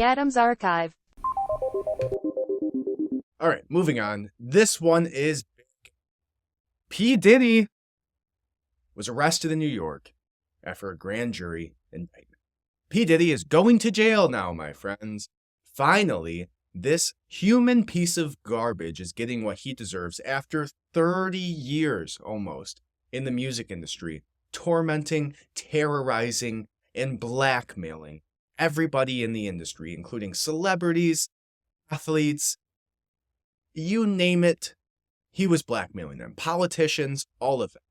Adams Archive. All right, moving on. This one is big. P. Diddy was arrested in New York after a grand jury indictment. P. Diddy is going to jail now, my friends. Finally, this human piece of garbage is getting what he deserves after 30 years almost in the music industry, tormenting, terrorizing, and blackmailing everybody in the industry, including celebrities, athletes, you name it, he was blackmailing them. Politicians, all of it.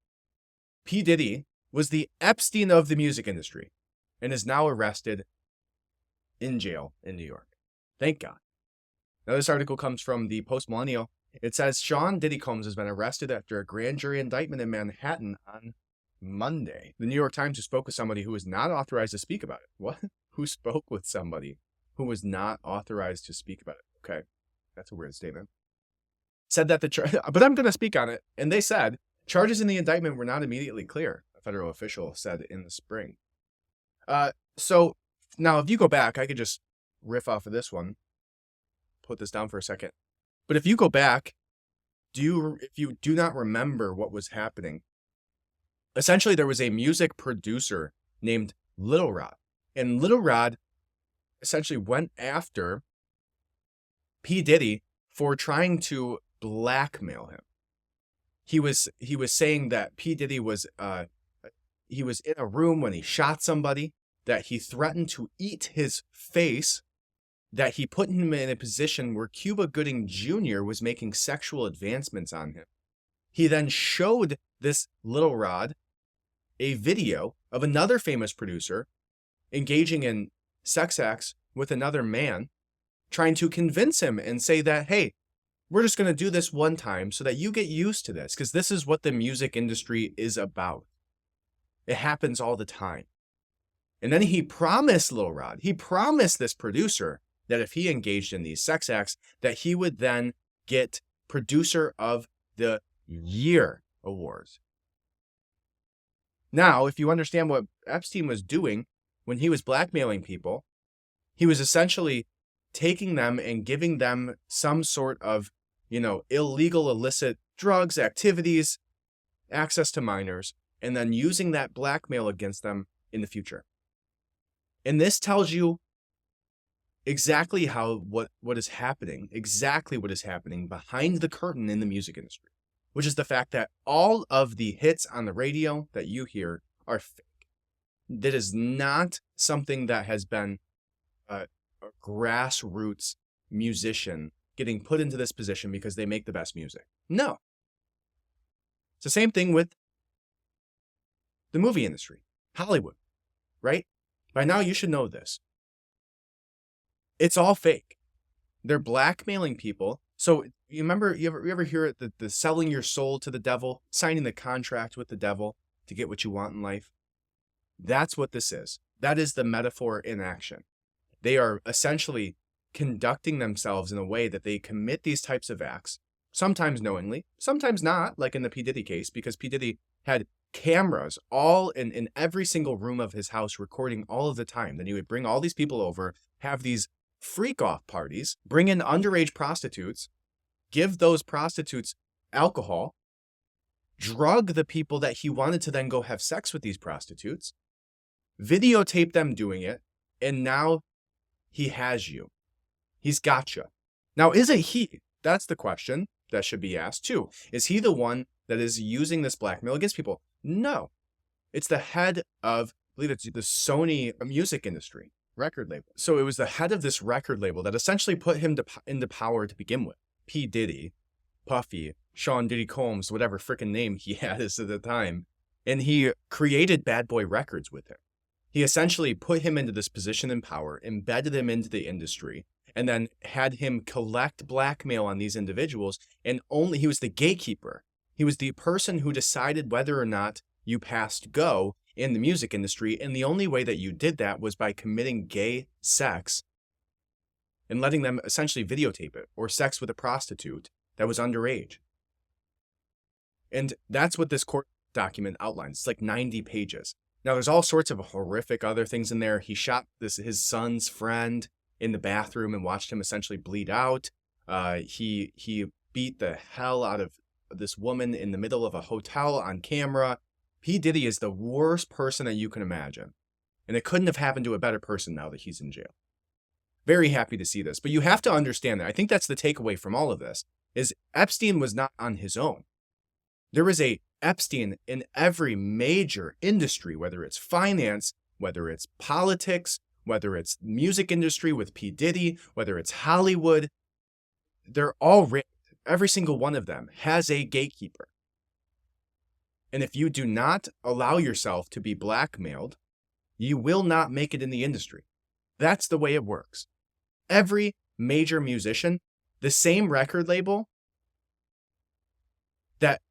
P. Diddy was the Epstein of the music industry and is now arrested in jail in New York. Thank God. Now, this article comes from the Post-Millennial. It says, Sean Diddy Combs has been arrested after a grand jury indictment in Manhattan on Monday. The New York Times who spoke with somebody who was not authorized to speak about it. What? Who spoke with somebody who was not authorized to speak about it? Okay, that's a weird statement. Said that but I'm going to speak on it. And they said, charges in the indictment were not immediately clear, a federal official said in the spring. So now if you go back, I could just riff off of this one, put this down for a second. But if you go back, if you do not remember what was happening, essentially there was a music producer named Lil Rod. And Lil Rod essentially went after P. Diddy for trying to blackmail him. He was saying that P. Diddy was he was in a room when he shot somebody, that he threatened to eat his face, that he put him in a position where Cuba Gooding Jr. was making sexual advancements on him. He then showed this Lil Rod a video of another famous producer engaging in sex acts with another man, trying to convince him and say that, hey, we're just going to do this one time so that you get used to this, because this is what the music industry is about. It happens all the time. And then he promised Lil Rod, he promised this producer that if he engaged in these sex acts, that he would then get Producer of the Year awards. Now, if you understand what Epstein was doing when he was blackmailing people, he was essentially taking them and giving them some sort of, illegal, illicit drugs, activities, access to minors, and then using that blackmail against them in the future. And this tells you exactly what is happening behind the curtain in the music industry, which is the fact that all of the hits on the radio that you hear are fake. That is not something that has been a grassroots musician getting put into this position because they make the best music. No. It's the same thing with the movie industry, Hollywood, right? By now you should know this. It's all fake. They're blackmailing people. So you remember, you ever hear it, the selling your soul to the devil, signing the contract with the devil to get what you want in life? That's what this is. That is the metaphor in action. They are essentially conducting themselves in a way that they commit these types of acts, sometimes knowingly, sometimes not, like in the P. Diddy case, because P. Diddy had cameras all in every single room of his house recording all of the time. Then he would bring all these people over, have these freak-off parties, bring in underage prostitutes, give those prostitutes alcohol, drug the people that he wanted to then go have sex with these prostitutes, videotape them doing it, and now he has you. He's got you. Now, is it he? That's the question that should be asked too. Is he the one that is using this blackmail against people? No. It's the head of, I believe it's the Sony music industry record label. So it was the head of this record label that essentially put him into power to begin with. P. Diddy, Puffy, Sean Diddy Combs, whatever frickin' name he had at the time. And he created Bad Boy Records with him. He essentially put him into this position in power, embedded him into the industry, and then had him collect blackmail on these individuals. And he was the gatekeeper. He was the person who decided whether or not you passed go in the music industry. And the only way that you did that was by committing gay sex and letting them essentially videotape it, or sex with a prostitute that was underage. And that's what this court document outlines. It's like 90 pages. Now, there's all sorts of horrific other things in there. He shot his son's friend in the bathroom and watched him essentially bleed out. He beat the hell out of this woman in the middle of a hotel on camera. P. Diddy is the worst person that you can imagine. And it couldn't have happened to a better person now that he's in jail. Very happy to see this. But you have to understand that. I think that's the takeaway from all of this, is Epstein was not on his own. There was a Epstein in every major industry, whether it's finance, whether it's politics, whether it's music industry with P. Diddy, whether it's Hollywood. They're all rigged. Every single one of them has a gatekeeper. And if you do not allow yourself to be blackmailed, you will not make it in the industry. That's the way it works. Every major musician, the same record label that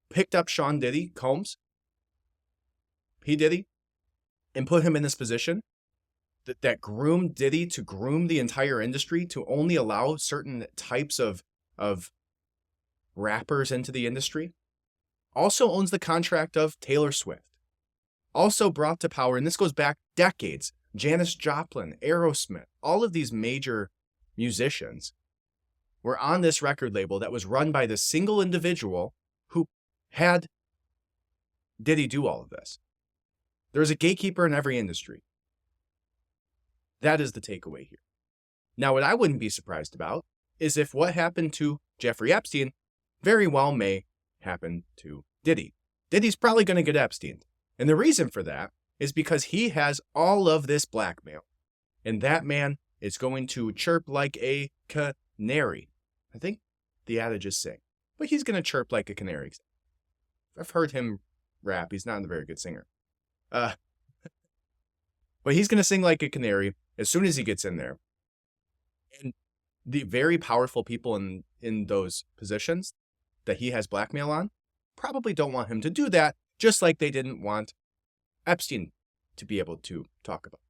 picked up Sean Diddy, Combs, P. Diddy, and put him in this position, that groomed Diddy to groom the entire industry to only allow certain types of rappers into the industry, also owns the contract of Taylor Swift. Also brought to power, and this goes back decades, Janis Joplin, Aerosmith, all of these major musicians were on this record label that was run by this single individual who had Diddy do all of this. There's a gatekeeper in every industry. That is the takeaway here. Now, what I wouldn't be surprised about is if what happened to Jeffrey Epstein very well may happen to Diddy. Diddy's probably going to get Epstein. And the reason for that is because he has all of this blackmail. And that man is going to chirp like a canary. I think the adage is saying. But he's going to chirp like a canary. I've heard him rap. He's not a very good singer. But he's going to sing like a canary as soon as he gets in there. And the very powerful people in those positions that he has blackmail on probably don't want him to do that, just like they didn't want Epstein to be able to talk about,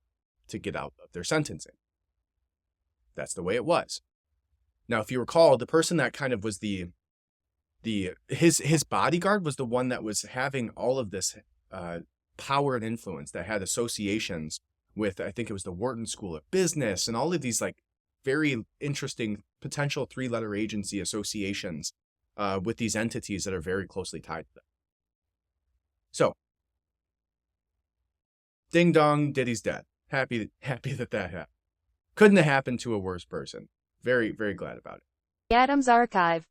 to get out of their sentencing. That's the way it was. Now, if you recall, the person that kind of was his bodyguard was the one that was having all of this power and influence, that had associations with, I think it was the Wharton School of Business and all of these like very interesting potential 3-letter agency associations with these entities that are very closely tied to them. So, ding dong, Diddy's dead. Happy that happened. Couldn't have happened to a worse person. Very, very glad about it. Adams Archive.